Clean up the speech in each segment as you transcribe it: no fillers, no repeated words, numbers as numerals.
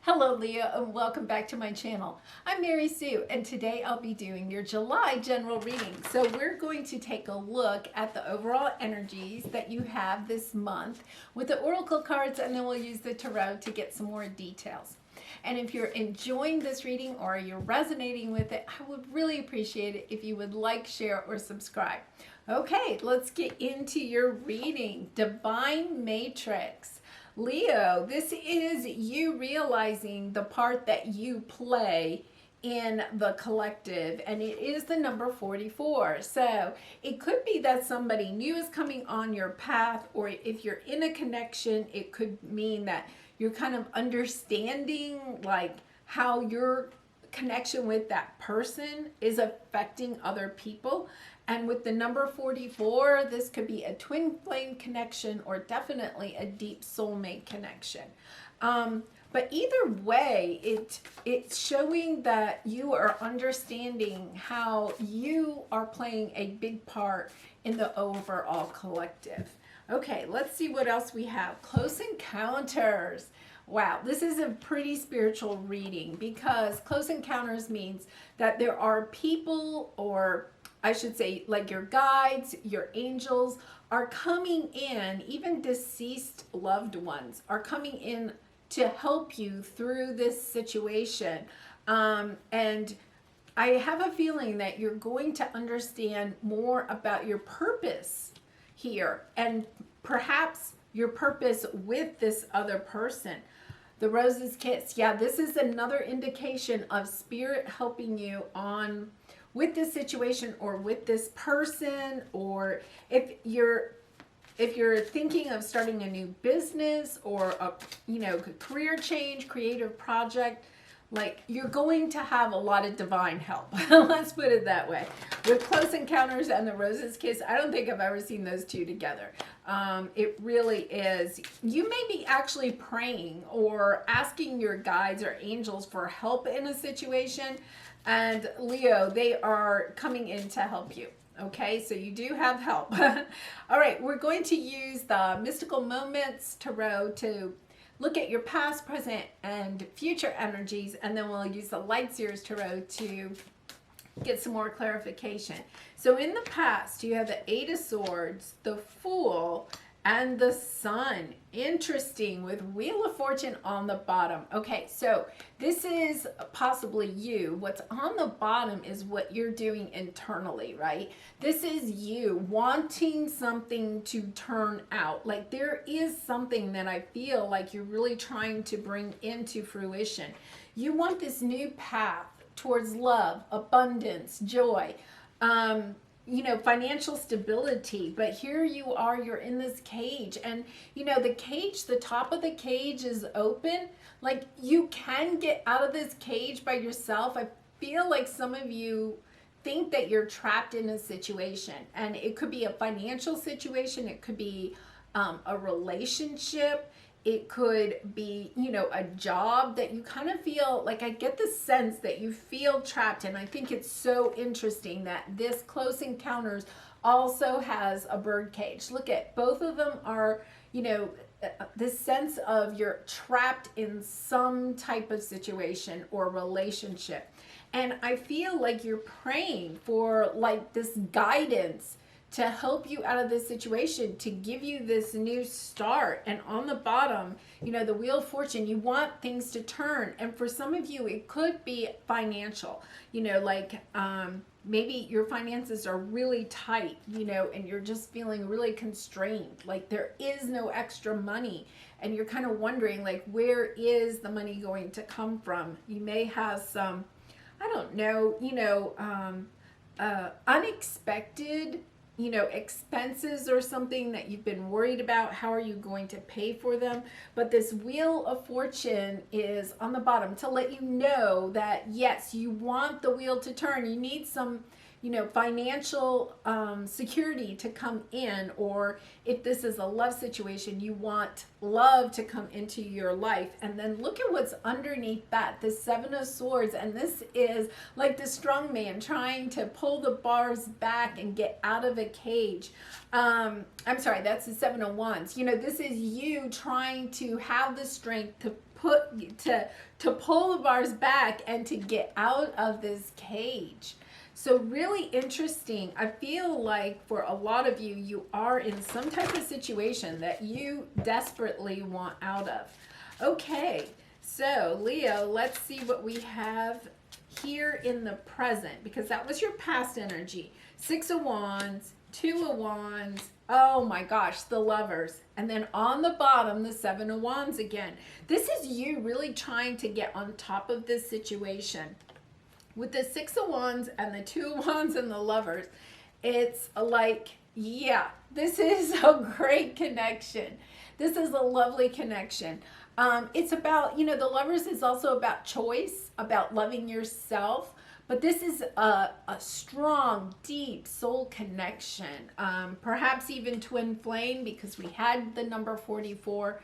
Hello Leo and welcome back to my channel. I'm Mary Sue and today I'll be doing your July general reading. So we're going to take a look at the overall energies that you have this month with the oracle cards, and then we'll use the tarot to get some more details. And if you're enjoying this reading or you're resonating with it, I would really appreciate it if you would like, share, or subscribe. Okay, let's get into your reading. Divine Matrix. Leo, this is you realizing the part that you play in the collective, and it is the number 44. So it could be that somebody new is coming on your path, or if you're in a connection, it could mean that you're kind of understanding like how your connection with that person is affecting other people. And with the number 44, this could be a twin flame connection or definitely a deep soulmate connection. But either way, it's showing that you are understanding how you are playing a big part in the overall collective. Okay, let's see what else we have. Close encounters. Wow, this is a pretty spiritual reading because close encounters means that there are people, or I should say like your guides, your angels are coming in, even deceased loved ones are coming in to help you through this situation. And I have a feeling that you're going to understand more about your purpose here, and perhaps your purpose with this other person. The Rose's Kiss. Yeah, this is another indication of spirit helping you on with this situation or with this person, or if you're thinking of starting a new business or a career change, creative project, like you're going to have a lot of divine help. Let's put it that way. With Close Encounters and the Rose's Kiss, I don't think I've ever seen those two together. It really is. You may be actually praying or asking your guides or angels for help in a situation, and Leo, they are coming in to help you. Okay, so you do have help. All right, we're going to use the Mystical Moments Tarot to look at your past, present, and future energies, and then we'll use the Light Seers Tarot to get some more clarification. So in the past, you have the Eight of Swords, the Fool, and the Sun. Interesting, with Wheel of Fortune on the bottom. Okay, so this is possibly you. What's on the bottom is what you're doing internally, right? This is you wanting something to turn out. Like there is something that I feel like you're really trying to bring into fruition. You want this new path towards love, abundance, joy, financial stability. But here you are, you're in this cage, and the cage, the top of the cage is open. Like you can get out of this cage by yourself. I feel like some of you think that you're trapped in a situation, and it could be a financial situation, it could be a relationship, it could be, a job that you kind of feel like, I get the sense that you feel trapped. And I think it's so interesting that this Close Encounters also has a bird cage. Look at both of them are, this sense of you're trapped in some type of situation or relationship. And I feel like you're praying for like this guidance to help you out of this situation, to give you this new start. And on the bottom, the Wheel of Fortune, you want things to turn. And for some of you, it could be financial, maybe your finances are really tight, and you're just feeling really constrained. Like there is no extra money, and you're kind of wondering, like, where is the money going to come from? You may have some, I don't know, unexpected expenses or something that you've been worried about. How are you going to pay for them? But this Wheel of Fortune is on the bottom to let you know that yes, you want the wheel to turn. You need some financial security to come in, or if this is a love situation, you want love to come into your life. And then look at what's underneath that, the Seven of Swords, and this is like the strong man trying to pull the bars back and get out of a cage. I'm sorry, that's the Seven of Wands. This is you trying to have the strength to to pull the bars back and to get out of this cage. So really interesting. I feel like for a lot of you, you are in some type of situation that you desperately want out of. Okay, so Leo, let's see what we have here in the present, because that was your past energy. 6 of Wands, 2 of Wands, oh my gosh, the Lovers. And then on the bottom, the 7 of Wands again. This is you really trying to get on top of this situation. With the 6 of Wands and the 2 of Wands and the Lovers, it's like, yeah, this is a great connection. This is a lovely connection. It's about, you know, the Lovers is also about choice, about loving yourself. But this is a strong, deep soul connection. Perhaps even twin flame, because we had the number 44.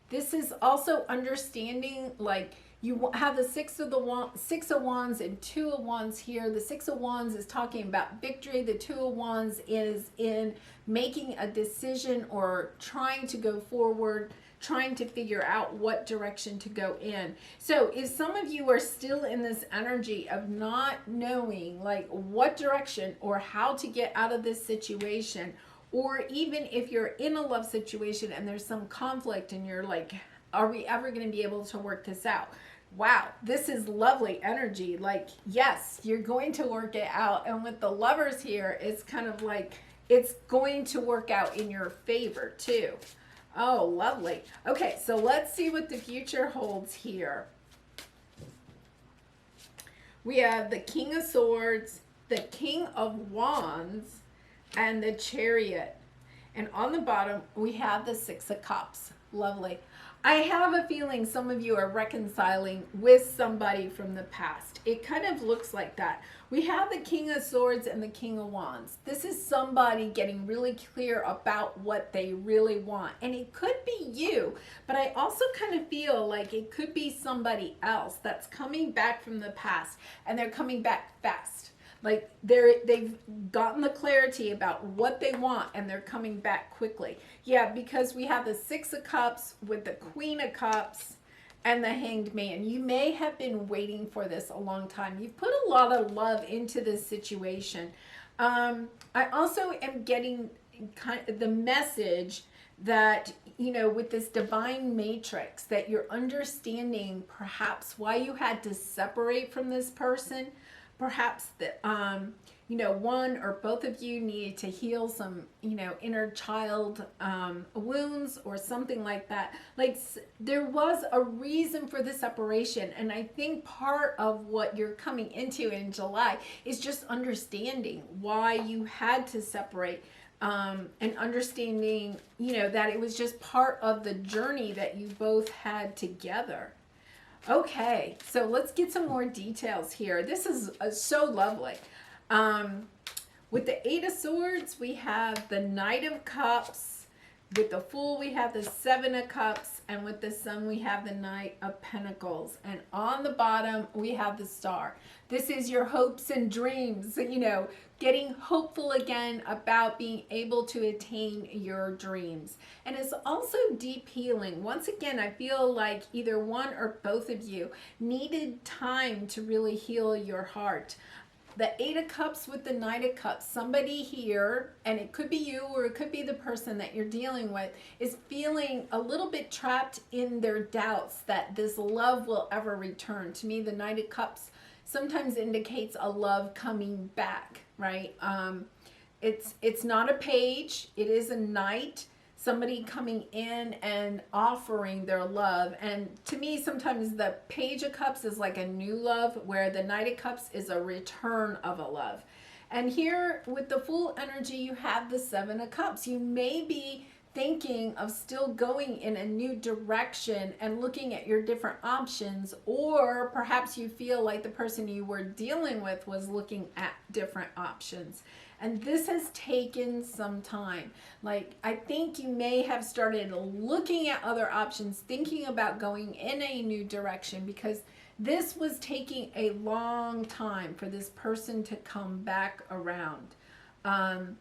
This is also understanding, like, you have the 6 of Wands and 2 of Wands here. The 6 of Wands is talking about victory. The 2 of Wands is in making a decision or trying to go forward, trying to figure out what direction to go in. So if some of you are still in this energy of not knowing like what direction or how to get out of this situation, or even if you're in a love situation and there's some conflict and you're like, are we ever going to be able to work this out? Wow, this is lovely energy. Like, yes, you're going to work it out. And with the Lovers here, it's kind of like it's going to work out in your favor too. Oh, lovely. Okay, so let's see what the future holds here. We have the King of Swords, the King of Wands, and the Chariot. And on the bottom, we have the 6 of Cups. Lovely. I have a feeling some of you are reconciling with somebody from the past. It kind of looks like that. We have the King of Swords and the King of Wands. This is somebody getting really clear about what they really want. And it could be you, but I also kind of feel like it could be somebody else that's coming back from the past, and they're coming back fast. Like they've gotten the clarity about what they want and they're coming back quickly. Yeah, because we have the 6 of Cups with the Queen of Cups and the Hanged Man. You may have been waiting for this a long time. You've put a lot of love into this situation. I also am getting kind of the message that, you know, with this divine matrix, that you're understanding perhaps why you had to separate from this person. Perhaps that, you know, one or both of you needed to heal some, you know, inner child wounds or something like that. Like there was a reason for the separation. And I think part of what you're coming into in July is just understanding why you had to separate, and understanding, you know, that it was just part of the journey that you both had together. Okay, so let's get some more details here. This is so lovely. With the 8 of Swords, we have the Knight of Cups. With the Fool, we have the 7 of Cups. And with the Sun, we have the Knight of Pentacles. And on the bottom, we have the Star. This is your hopes and dreams, you know, getting hopeful again about being able to attain your dreams. And it's also deep healing. Once again, I feel like either one or both of you needed time to really heal your heart. The 8 of Cups with the Knight of Cups, somebody here, and it could be you or it could be the person that you're dealing with, is feeling a little bit trapped in their doubts that this love will ever return. To me, the Knight of Cups sometimes indicates a love coming back, right? It's not a page, it is a knight, somebody coming in and offering their love. And to me, sometimes the Page of Cups is like a new love, where the Knight of Cups is a return of a love. And here with the Fool energy, you have the 7 of Cups. You may be thinking of still going in a new direction and looking at your different options, or perhaps you feel like the person you were dealing with was looking at different options. And this has taken some time. Like, I think you may have started looking at other options, thinking about going in a new direction, because this was taking a long time for this person to come back around. And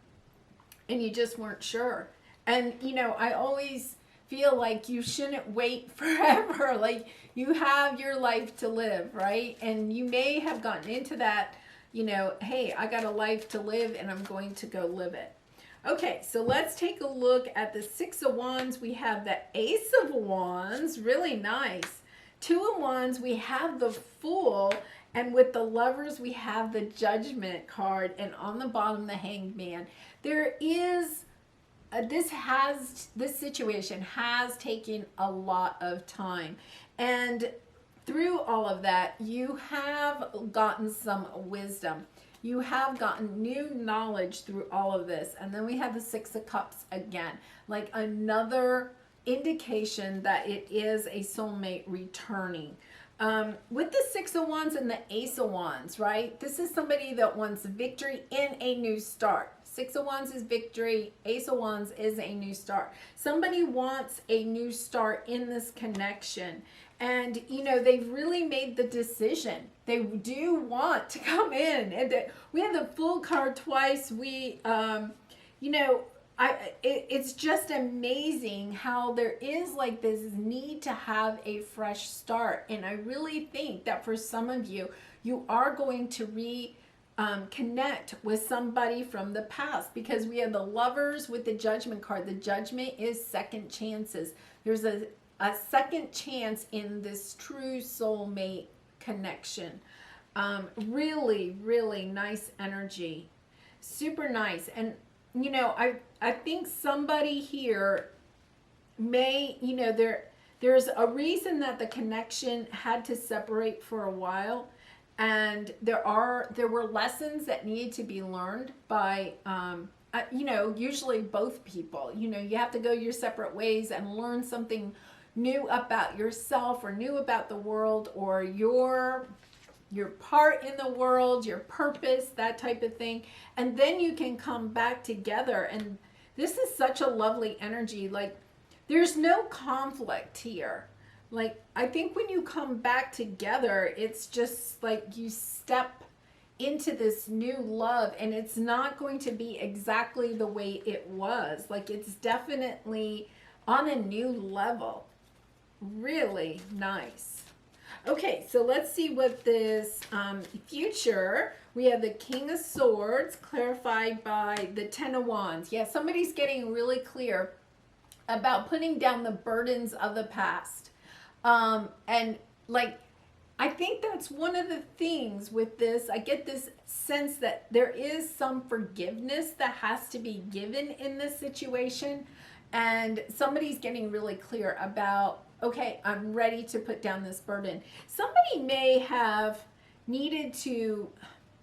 you just weren't sure. And, you know, I always feel like you shouldn't wait forever. Like you have your life to live, right? And you may have gotten into that, you know, hey, I got a life to live and I'm going to go live it. Okay, so let's take a look at the Six of Wands. We have the Ace of Wands, really nice. Two of Wands, we have the Fool, and with the Lovers, we have the Judgment card, and on the bottom, the Hanged Man. There is, this situation has taken a lot of time, and through all of that, you have gotten some wisdom. You have gotten new knowledge through all of this. And then we have the Six of Cups again, like another indication that it is a soulmate returning. With the Six of Wands and the Ace of Wands, right? This is somebody that wants victory in a new start. Six of Wands is victory. Ace of Wands is a new start. Somebody wants a new start in this connection. And, you know, they've really made the decision. They do want to come in. And we have the Fool card twice. We, you know, it's just amazing how there is like this need to have a fresh start. And I really think that for some of you, you are going to connect with somebody from the past, because we have the Lovers with the Judgment card. The Judgment is second chances. There's a second chance in this true soulmate connection. Really, really nice energy. Super nice. And, you know, I think somebody here may, you know, there's a reason that the connection had to separate for a while. And there were lessons that needed to be learned by, you know, usually both people. You know, you have to go your separate ways and learn something new about yourself, or new about the world, or your part in the world, your purpose, that type of thing. And then you can come back together. And this is such a lovely energy. Like, there's no conflict here. Like, I think when you come back together, it's just like you step into this new love, and it's not going to be exactly the way it was. Like, it's definitely on a new level. Really nice. Okay, so let's see what this future. We have the King of Swords clarified by the Ten of Wands. Yeah, somebody's getting really clear about putting down the burdens of the past. And like, I think that's one of the things with this. I get this sense that there is some forgiveness that has to be given in this situation. And somebody's getting really clear about, okay, I'm ready to put down this burden. Somebody may have needed to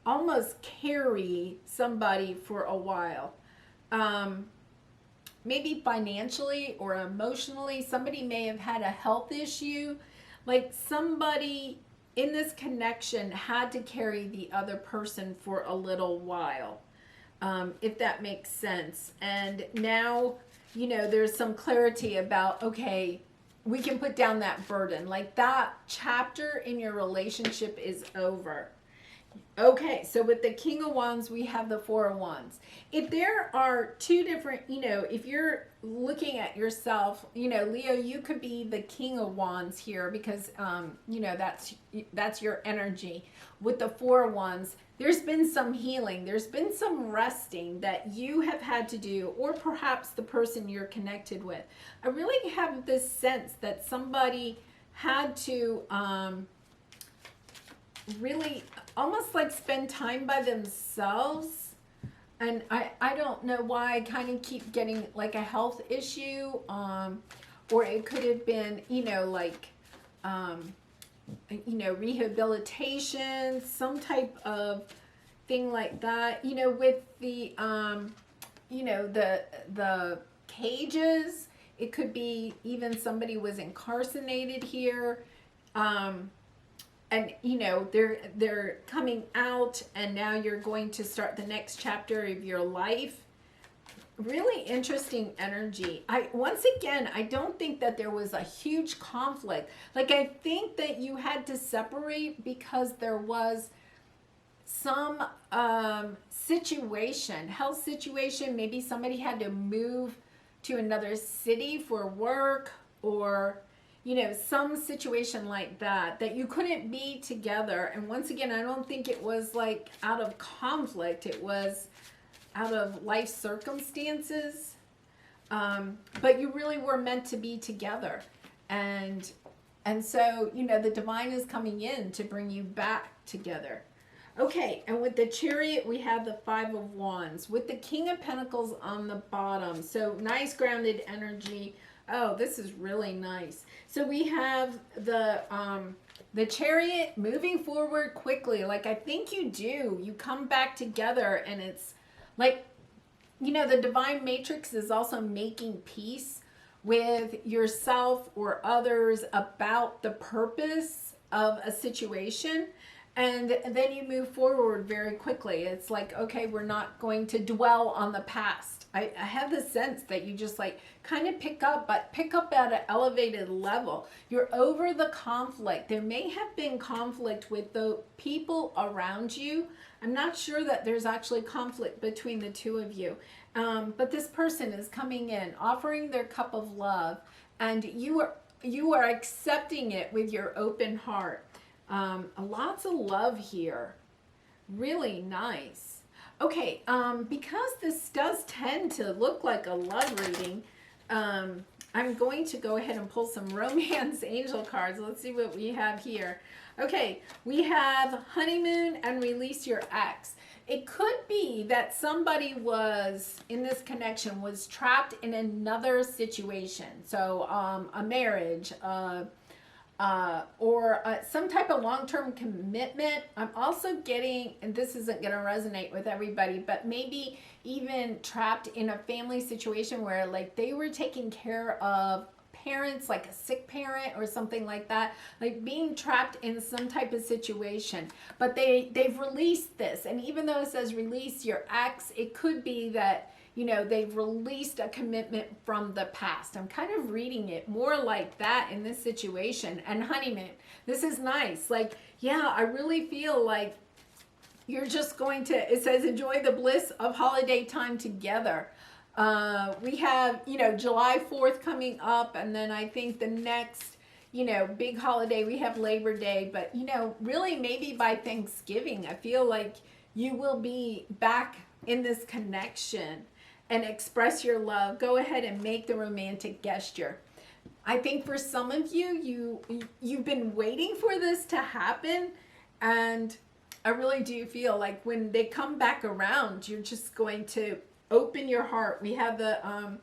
almost carry somebody for a while. Maybe financially or emotionally. Somebody may have had a health issue. Like, somebody in this connection had to carry the other person for a little while, if that makes sense. And now, you know, there's some clarity about, okay, we can put down that burden. Like, that chapter in your relationship is over. Okay, so with the King of Wands, we have the Four of Wands. If there are two different, you know, if you're looking at yourself, you know, Leo, you could be the King of Wands here, because, you know, that's your energy. With the Four of Wands, there's been some healing. There's been some resting that you have had to do, or perhaps the person you're connected with. I really have this sense that somebody had to really almost like spend time by themselves. And I don't know why I kind of keep getting like a health issue, or it could have been, you know, like, you know, rehabilitation, some type of thing like that. You know, with the, you know, the cages, it could be even somebody was incarcerated here. And, you know, they're coming out, and now you're going to start the next chapter of your life. Really interesting energy. Once again, I don't think that there was a huge conflict. Like, I think that you had to separate because there was some situation, health situation. Maybe somebody had to move to another city for work, or you know, some situation like that, that you couldn't be together. And once again, I don't think it was like out of conflict, it was out of life circumstances. But you really were meant to be together. And so, you know, the divine is coming in to bring you back together. Okay, and with the Chariot, we have the Five of Wands with the King of Pentacles on the bottom. So nice grounded energy. Oh, this is really nice. So we have the Chariot moving forward quickly. Like I think you do. You come back together, and it's like, you know, the divine matrix is also making peace with yourself or others about the purpose of a situation. And then you move forward very quickly. It's like, okay, we're not going to dwell on the past. I have the sense that you just like kind of pick up at an elevated level. You're over the conflict. There may have been conflict with the people around you. I'm not sure that there's actually conflict between the two of you. But this person is coming in, offering their cup of love, and you are accepting it with your open heart. Lots of love here. Really nice. Okay, because this does tend to look like a love reading, I'm going to go ahead and pull some romance angel cards. Let's see what we have here. Okay, we have honeymoon and release your ex. It could be that somebody was, in this connection, was trapped in another situation. So a marriage, or some type of long-term commitment. I'm also getting, and this isn't going to resonate with everybody, but maybe even trapped in a family situation where like they were taking care of parents, like a sick parent or something like that, like being trapped in some type of situation. But they've released this, and even though it says release your ex, it could be that, you know, they've released a commitment from the past. I'm kind of reading it more like that in this situation. And honeymoon, this is nice. Like, yeah, I really feel like you're just going to, it says enjoy the bliss of holiday time together. We have, you know, July 4th coming up, and then I think the next, you know, big holiday, we have Labor Day. But, you know, really maybe by Thanksgiving, I feel like you will be back in this connection and express your love. Go ahead and make the romantic gesture. I think for some of you, you've been waiting for this to happen, and I really do feel like when they come back around, you're just going to open your heart. We have the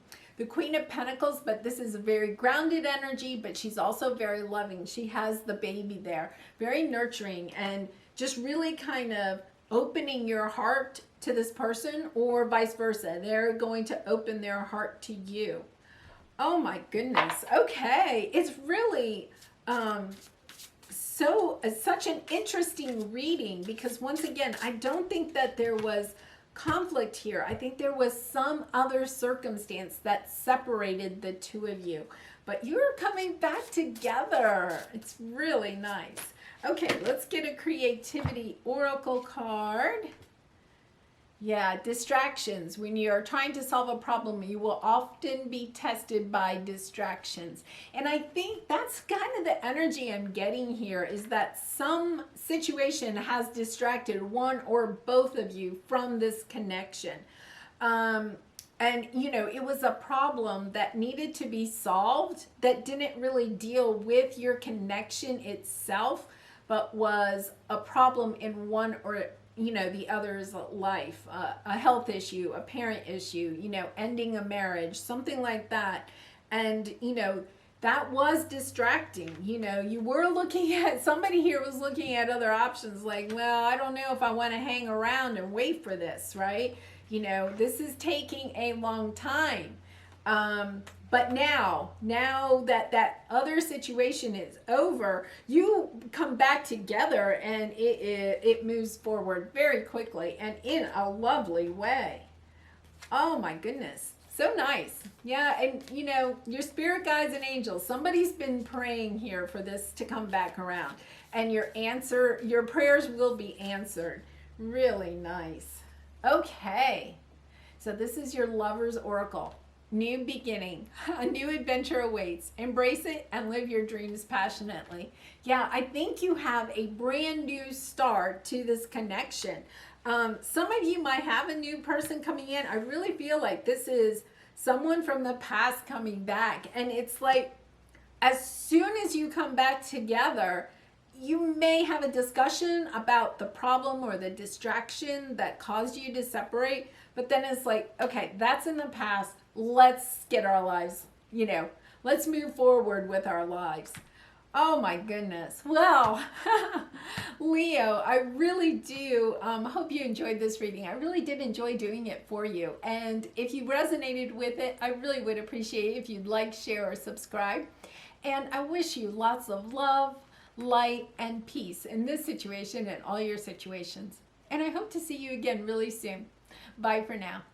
Queen of Pentacles, but this is a very grounded energy, but she's also very loving. She has the baby there, very nurturing, and just really kind of opening your heart to this person, or vice versa. They're going to open their heart to you. Oh my goodness. Okay. It's really such an interesting reading, because once again, I don't think that there was conflict here. I think there was some other circumstance that separated the two of you, but you're coming back together. It's really nice. Okay, let's get a creativity oracle card. Yeah, distractions. When you're trying to solve a problem, you will often be tested by distractions. And I think that's kind of the energy I'm getting here, is that some situation has distracted one or both of you from this connection. And, you know, it was a problem that needed to be solved that didn't really deal with your connection itself, but was a problem in one or, you know, the other's life, a health issue, a parent issue, you know, ending a marriage, something like that. And, you know, that was distracting. You know, you were looking at, somebody here was looking at other options, like, well, I don't know if I want to hang around and wait for this, right? You know, this is taking a long time. But now that other situation is over, you come back together, and it moves forward very quickly and in a lovely way. Oh my goodness. So nice. Yeah, and you know, your spirit guides and angels, somebody's been praying here for this to come back around, and your prayers will be answered. Really nice. Okay. So this is your lover's oracle. new beginning, a new adventure awaits. Embrace it and live your dreams passionately. Yeah, I think you have a brand new start to this connection. Some of you might have a new person coming in. I really feel like this is someone from the past coming back. And it's like, as soon as you come back together, you may have a discussion about the problem or the distraction that caused you to separate. But then it's like, okay, that's in the past. Let's get our lives, let's move forward with our lives. Oh my goodness. Well, Leo, I really do hope you enjoyed this reading. I really did enjoy doing it for you. And if you resonated with it, I really would appreciate it if you'd like, share, or subscribe. And I wish you lots of love, light, and peace in this situation and all your situations. And I hope to see you again really soon. Bye for now.